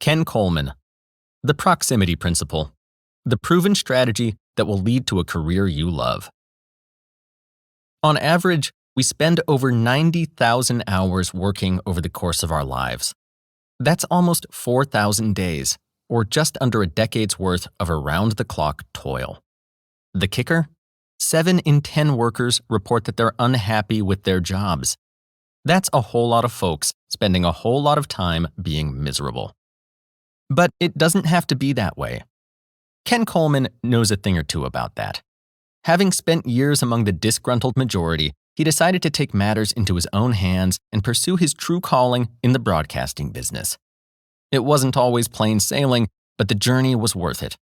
Ken Coleman, The Proximity Principle, the proven strategy that will lead to a career you love. On average, we spend over 90,000 hours working over the course of our lives. That's almost 4,000 days, or just under a decade's worth of around-the-clock toil. The kicker? 7 in 10 workers report that they're unhappy with their jobs. That's a whole lot of folks spending a whole lot of time being miserable. But it doesn't have to be that way. Ken Coleman knows a thing or two about that. Having spent years among the disgruntled majority, he decided to take matters into his own hands and pursue his true calling in the broadcasting business. It wasn't always plain sailing, but the journey was worth it.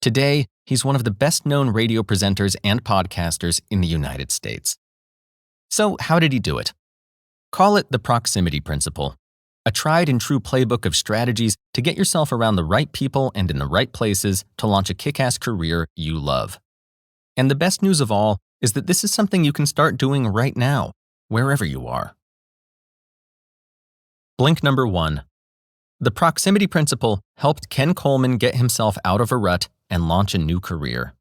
Today, he's one of the best-known radio presenters and podcasters in the United States. So how did he do it? Call it the proximity principle, a tried-and-true playbook of strategies to get yourself around the right people and in the right places to launch a kick-ass career you love. And the best news of all is that this is something you can start doing right now, wherever you are. Blink number 1. The proximity principle helped Ken Coleman get himself out of a rut and launch a new career.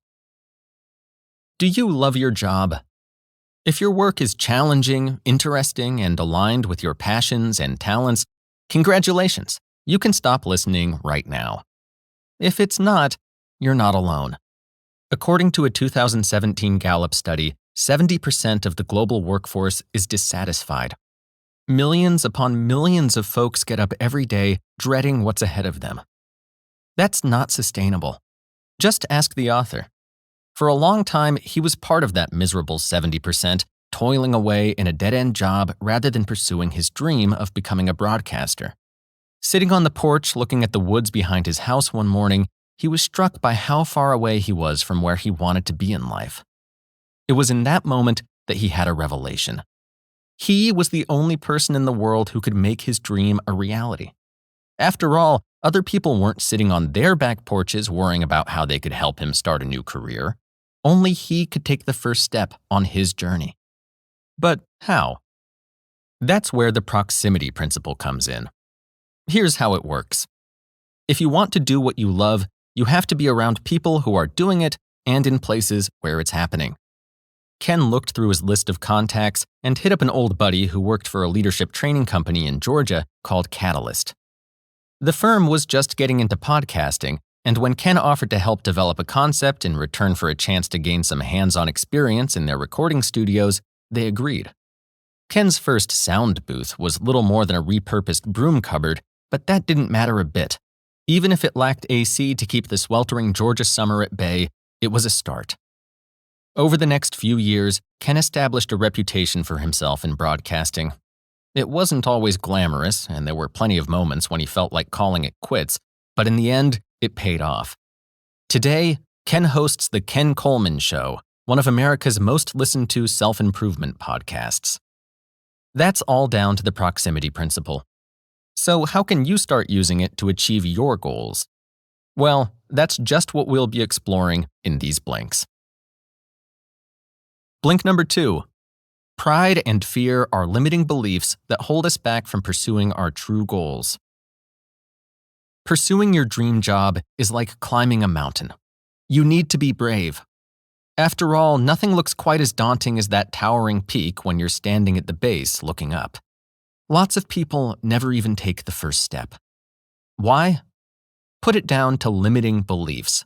Do you love your job? If your work is challenging, interesting, and aligned with your passions and talents, congratulations, you can stop listening right now. If it's not, you're not alone. According to a 2017 Gallup study, 70% of the global workforce is dissatisfied. Millions upon millions of folks get up every day dreading what's ahead of them. That's not sustainable. Just ask the author. For a long time, he was part of that miserable 70%, toiling away in a dead-end job rather than pursuing his dream of becoming a broadcaster. Sitting on the porch looking at the woods behind his house one morning, he was struck by how far away he was from where he wanted to be in life. It was in that moment that he had a revelation. He was the only person in the world who could make his dream a reality. After all, other people weren't sitting on their back porches worrying about how they could help him start a new career. Only he could take the first step on his journey. But how? That's where the proximity principle comes in. Here's how it works. If you want to do what you love, you have to be around people who are doing it and in places where it's happening. Ken looked through his list of contacts and hit up an old buddy who worked for a leadership training company in Georgia called Catalyst. The firm was just getting into podcasting, and when Ken offered to help develop a concept in return for a chance to gain some hands-on experience in their recording studios, they agreed. Ken's first sound booth was little more than a repurposed broom cupboard, but that didn't matter a bit. Even if it lacked AC to keep the sweltering Georgia summer at bay, it was a start. Over the next few years, Ken established a reputation for himself in broadcasting. It wasn't always glamorous, and there were plenty of moments when he felt like calling it quits, but in the end, it paid off. Today, Ken hosts The Ken Coleman Show, one of America's most listened to self-improvement podcasts. That's all down to the proximity principle. So how can you start using it to achieve your goals? Well, that's just what we'll be exploring in these blinks. Blink number 2. Pride and fear are limiting beliefs that hold us back from pursuing our true goals. Pursuing your dream job is like climbing a mountain. You need to be brave. After all, nothing looks quite as daunting as that towering peak when you're standing at the base looking up. Lots of people never even take the first step. Why? Put it down to limiting beliefs.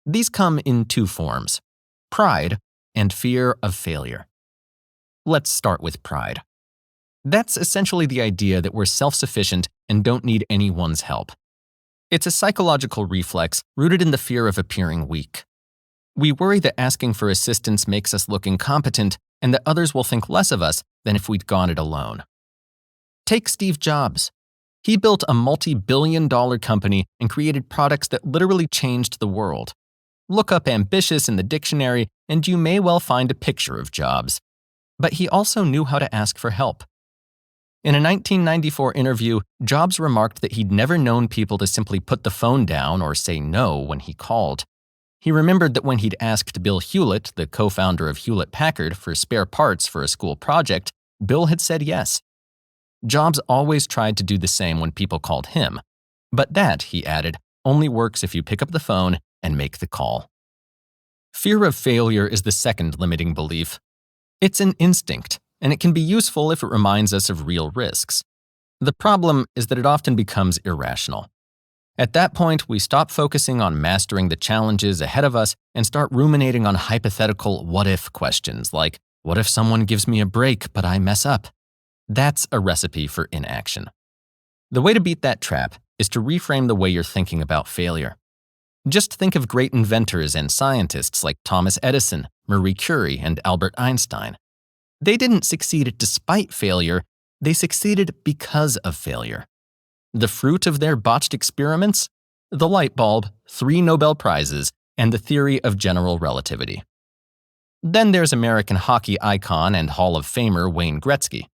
These come in 2 forms: pride and fear of failure. Let's start with pride. That's essentially the idea that we're self-sufficient and don't need anyone's help. It's a psychological reflex rooted in the fear of appearing weak. We worry that asking for assistance makes us look incompetent and that others will think less of us than if we'd gone it alone. Take Steve Jobs. He built a multi-billion-dollar company and created products that literally changed the world. Look up ambitious in the dictionary and you may well find a picture of Jobs. But he also knew how to ask for help. In a 1994 interview, Jobs remarked that he'd never known people to simply put the phone down or say no when he called. He remembered that when he'd asked Bill Hewlett, the co-founder of Hewlett-Packard, for spare parts for a school project, Bill had said yes. Jobs always tried to do the same when people called him, But that, he added, only works if you pick up the phone and make the call. Fear of failure is the second limiting belief. It's an instinct, and it can be useful if it reminds us of real risks. The problem is that it often becomes irrational. At that point, we stop focusing on mastering the challenges ahead of us and start ruminating on hypothetical what-if questions like, what if someone gives me a break but I mess up? That's a recipe for inaction. The way to beat that trap is to reframe the way you're thinking about failure. Just think of great inventors and scientists like Thomas Edison, Marie Curie, and Albert Einstein. They didn't succeed despite failure, they succeeded because of failure. The fruit of their botched experiments? The light bulb, 3 Nobel Prizes, and the theory of general relativity. Then there's American hockey icon and Hall of Famer Wayne Gretzky.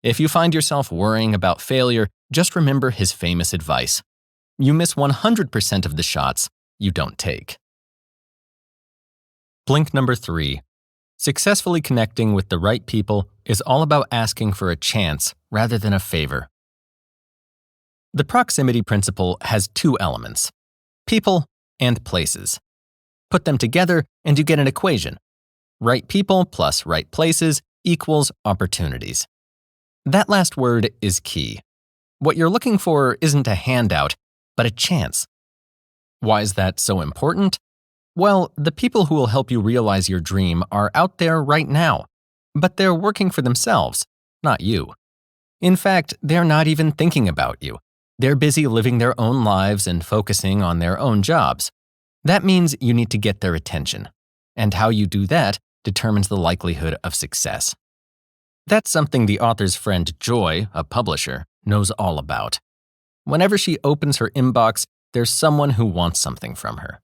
If you find yourself worrying about failure, just remember his famous advice. You miss 100% of the shots you don't take. Blink number 3. Successfully connecting with the right people is all about asking for a chance rather than a favor. The proximity principle has 2 elements: people and places. Put them together and you get an equation. Right people plus right places equals opportunities. That last word is key. What you're looking for isn't a handout, but a chance. Why is that so important? Well, the people who will help you realize your dream are out there right now, but they're working for themselves, not you. In fact, they're not even thinking about you. They're busy living their own lives and focusing on their own jobs. That means you need to get their attention, and how you do that determines the likelihood of success. That's something the author's friend Joy, a publisher, knows all about. Whenever she opens her inbox, there's someone who wants something from her.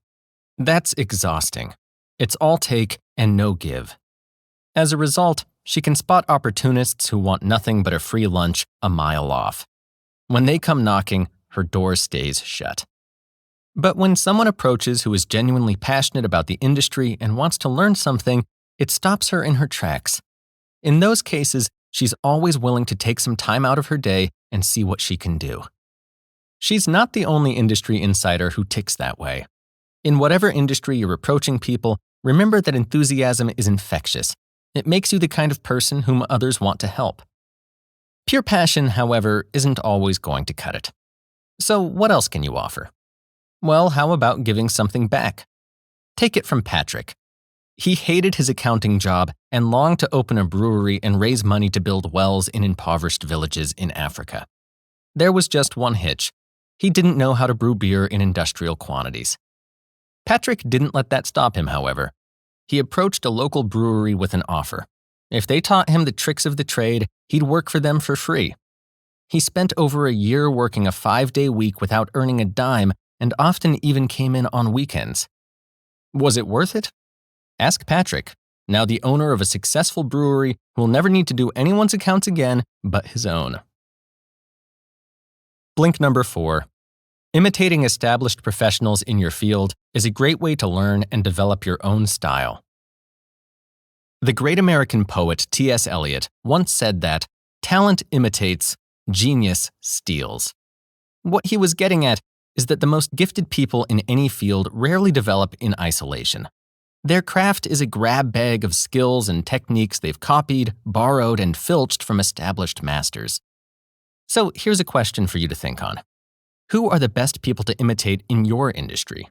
That's exhausting. It's all take and no give. As a result, she can spot opportunists who want nothing but a free lunch a mile off. When they come knocking, her door stays shut. But when someone approaches who is genuinely passionate about the industry and wants to learn something, it stops her in her tracks. In those cases, she's always willing to take some time out of her day and see what she can do. She's not the only industry insider who ticks that way. In whatever industry you're approaching people, remember that enthusiasm is infectious. It makes you the kind of person whom others want to help. Pure passion, however, isn't always going to cut it. So what else can you offer? Well, how about giving something back? Take it from Patrick. He hated his accounting job and longed to open a brewery and raise money to build wells in impoverished villages in Africa. There was just one hitch. He didn't know how to brew beer in industrial quantities. Patrick didn't let that stop him, however. He approached a local brewery with an offer. If they taught him the tricks of the trade, he'd work for them for free. He spent over a year working a 5-day week without earning a dime and often even came in on weekends. Was it worth it? Ask Patrick, now the owner of a successful brewery who will never need to do anyone's accounts again but his own. Blink number 4. Imitating established professionals in your field is a great way to learn and develop your own style. The great American poet T.S. Eliot once said that talent imitates, genius steals. What he was getting at is that the most gifted people in any field rarely develop in isolation. Their craft is a grab bag of skills and techniques they've copied, borrowed, and filched from established masters. So here's a question for you to think on. Who are the best people to imitate in your industry?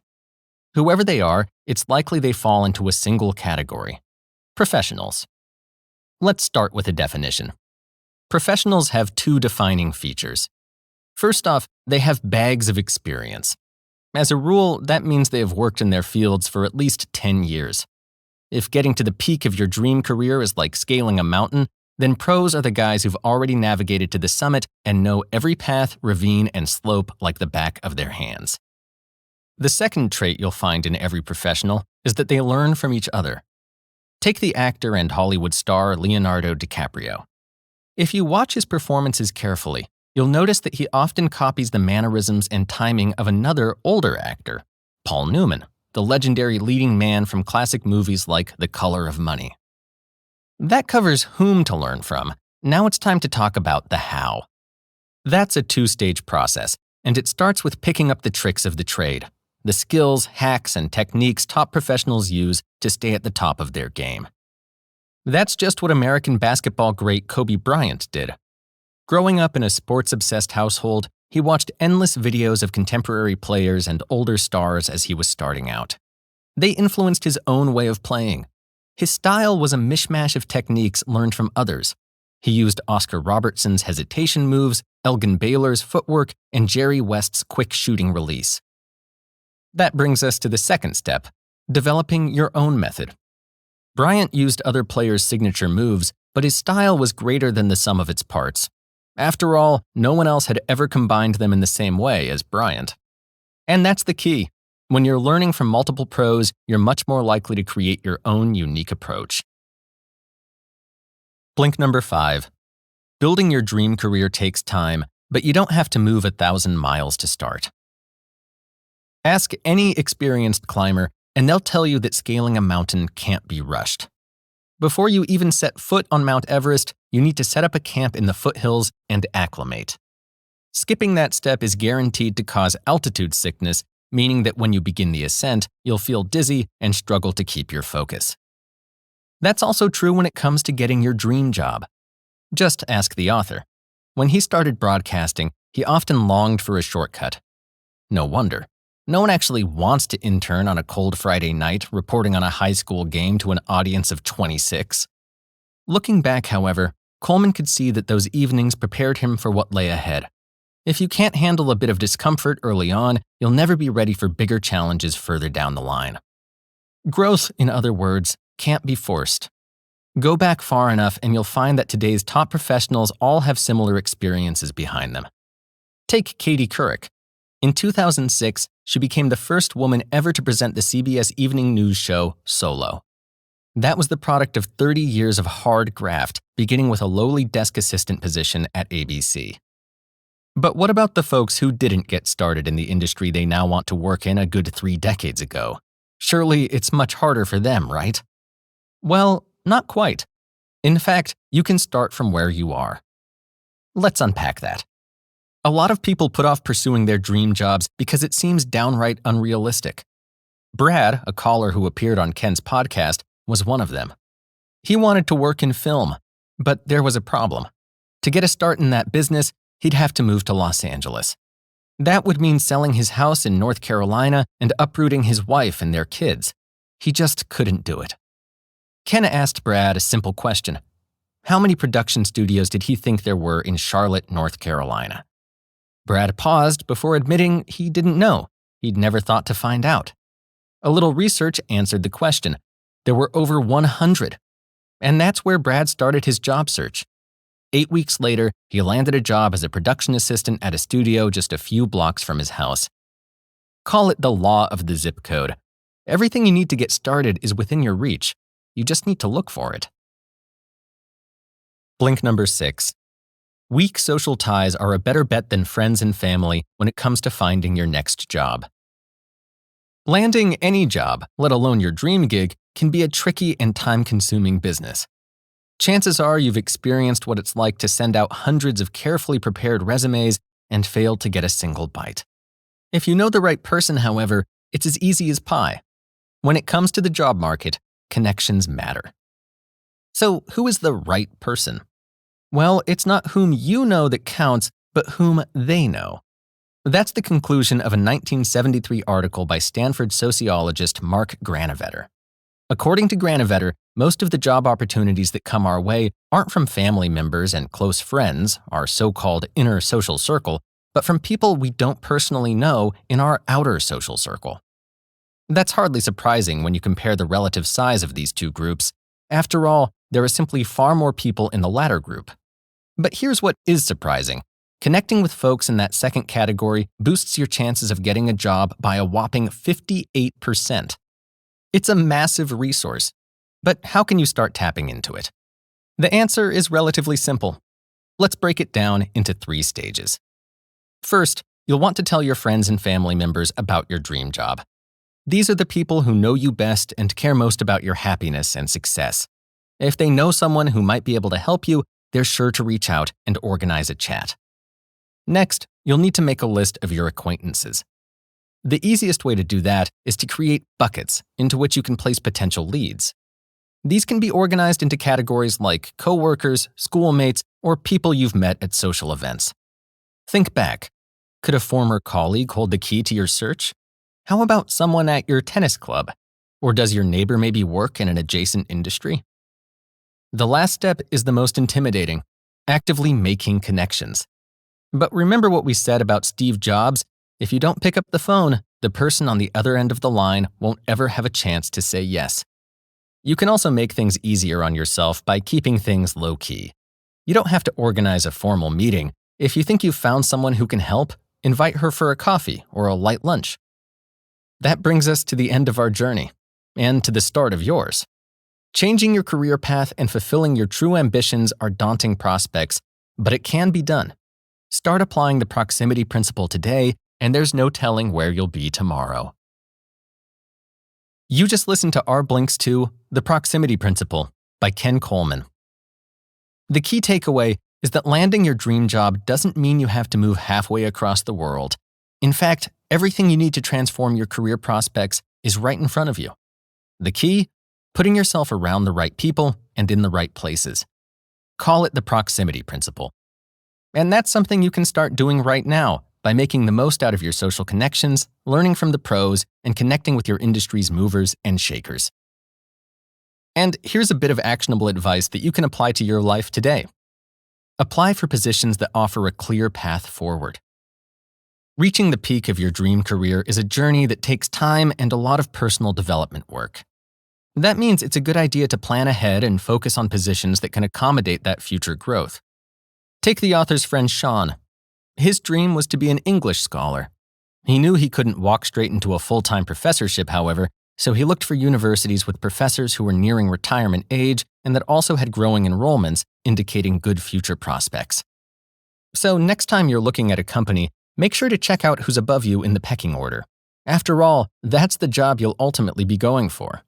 Whoever they are, it's likely they fall into a single category: professionals. Let's start with a definition. Professionals have 2 defining features. First off, they have bags of experience. As a rule, that means they have worked in their fields for at least 10 years. If getting to the peak of your dream career is like scaling a mountain, then pros are the guys who've already navigated to the summit and know every path, ravine, and slope like the back of their hands. The second trait you'll find in every professional is that they learn from each other. Take the actor and Hollywood star Leonardo DiCaprio. If you watch his performances carefully, you'll notice that he often copies the mannerisms and timing of another older actor, Paul Newman, the legendary leading man from classic movies like The Color of Money. That covers whom to learn from. Now it's time to talk about the how. That's a 2-stage process, and it starts with picking up the tricks of the trade, the skills, hacks, and techniques top professionals use to stay at the top of their game. That's just what American basketball great Kobe Bryant did. Growing up in a sports-obsessed household, he watched endless videos of contemporary players and older stars as he was starting out. They influenced his own way of playing. His style was a mishmash of techniques learned from others. He used Oscar Robertson's hesitation moves, Elgin Baylor's footwork, and Jerry West's quick shooting release. That brings us to the second step, developing your own method. Bryant used other players' signature moves, but his style was greater than the sum of its parts. After all, no one else had ever combined them in the same way as Bryant. And that's the key. When you're learning from multiple pros, you're much more likely to create your own unique approach. Blink number 5. Building your dream career takes time, but you don't have to move 1,000 miles to start. Ask any experienced climber, and they'll tell you that scaling a mountain can't be rushed. Before you even set foot on Mount Everest, you need to set up a camp in the foothills and acclimate. Skipping that step is guaranteed to cause altitude sickness, meaning that when you begin the ascent, you'll feel dizzy and struggle to keep your focus. That's also true when it comes to getting your dream job. Just ask the author. When he started broadcasting, he often longed for a shortcut. No wonder. No one actually wants to intern on a cold Friday night reporting on a high school game to an audience of 26. Looking back, however, Coleman could see that those evenings prepared him for what lay ahead. If you can't handle a bit of discomfort early on, you'll never be ready for bigger challenges further down the line. Growth, in other words, can't be forced. Go back far enough and you'll find that today's top professionals all have similar experiences behind them. Take Katie Couric. In 2006, she became the first woman ever to present the CBS evening news show Solo. That was the product of 30 years of hard graft, beginning with a lowly desk assistant position at ABC. But what about the folks who didn't get started in the industry they now want to work in a good 3 decades ago? Surely it's much harder for them, right? Well, not quite. In fact, you can start from where you are. Let's unpack that. A lot of people put off pursuing their dream jobs because it seems downright unrealistic. Brad, a caller who appeared on Ken's podcast, was one of them. He wanted to work in film, but there was a problem. To get a start in that business, he'd have to move to Los Angeles. That would mean selling his house in North Carolina and uprooting his wife and their kids. He just couldn't do it. Ken asked Brad a simple question. How many production studios did he think there were in Charlotte, North Carolina? Brad paused before admitting he didn't know. He'd never thought to find out. A little research answered the question. There were over 100. And that's where Brad started his job search. 8 weeks later, he landed a job as a production assistant at a studio just a few blocks from his house. Call it the law of the zip code. Everything you need to get started is within your reach. You just need to look for it. Blink number 6. Weak social ties are a better bet than friends and family when it comes to finding your next job. Landing any job, let alone your dream gig, can be a tricky and time-consuming business. Chances are you've experienced what it's like to send out hundreds of carefully prepared resumes and fail to get a single bite. If you know the right person, however, it's as easy as pie. When it comes to the job market, connections matter. So, who is the right person? Well, it's not whom you know that counts, but whom they know. That's the conclusion of a 1973 article by Stanford sociologist Mark Granovetter. According to Granovetter, most of the job opportunities that come our way aren't from family members and close friends, our so-called inner social circle, but from people we don't personally know in our outer social circle. That's hardly surprising when you compare the relative size of these two groups. After all, there are simply far more people in the latter group. But here's what is surprising. Connecting with folks in that second category boosts your chances of getting a job by a whopping 58%. It's a massive resource. But how can you start tapping into it? The answer is relatively simple. Let's break it down into 3 stages. First, you'll want to tell your friends and family members about your dream job. These are the people who know you best and care most about your happiness and success. If they know someone who might be able to help you, they're sure to reach out and organize a chat. Next, you'll need to make a list of your acquaintances. The easiest way to do that is to create buckets into which you can place potential leads. These can be organized into categories like coworkers, schoolmates, or people you've met at social events. Think back. Could a former colleague hold the key to your search? How about someone at your tennis club? Or does your neighbor maybe work in an adjacent industry? The last step is the most intimidating, actively making connections. But remember what we said about Steve Jobs? If you don't pick up the phone, the person on the other end of the line won't ever have a chance to say yes. You can also make things easier on yourself by keeping things low-key. You don't have to organize a formal meeting. If you think you've found someone who can help, invite her for a coffee or a light lunch. That brings us to the end of our journey, and to the start of yours. Changing your career path and fulfilling your true ambitions are daunting prospects, but it can be done. Start applying the proximity principle today, and there's no telling where you'll be tomorrow. You just listened to our Blinks to The Proximity Principle by Ken Coleman. The key takeaway is that landing your dream job doesn't mean you have to move halfway across the world. In fact, everything you need to transform your career prospects is right in front of you. The key? Putting yourself around the right people and in the right places. Call it the proximity principle. And that's something you can start doing right now by making the most out of your social connections, learning from the pros, and connecting with your industry's movers and shakers. And here's a bit of actionable advice that you can apply to your life today. Apply for positions that offer a clear path forward. Reaching the peak of your dream career is a journey that takes time and a lot of personal development work. That means it's a good idea to plan ahead and focus on positions that can accommodate that future growth. Take the author's friend Sean. His dream was to be an English scholar. He knew he couldn't walk straight into a full-time professorship, however, so he looked for universities with professors who were nearing retirement age and that also had growing enrollments, indicating good future prospects. So next time you're looking at a company, make sure to check out who's above you in the pecking order. After all, that's the job you'll ultimately be going for.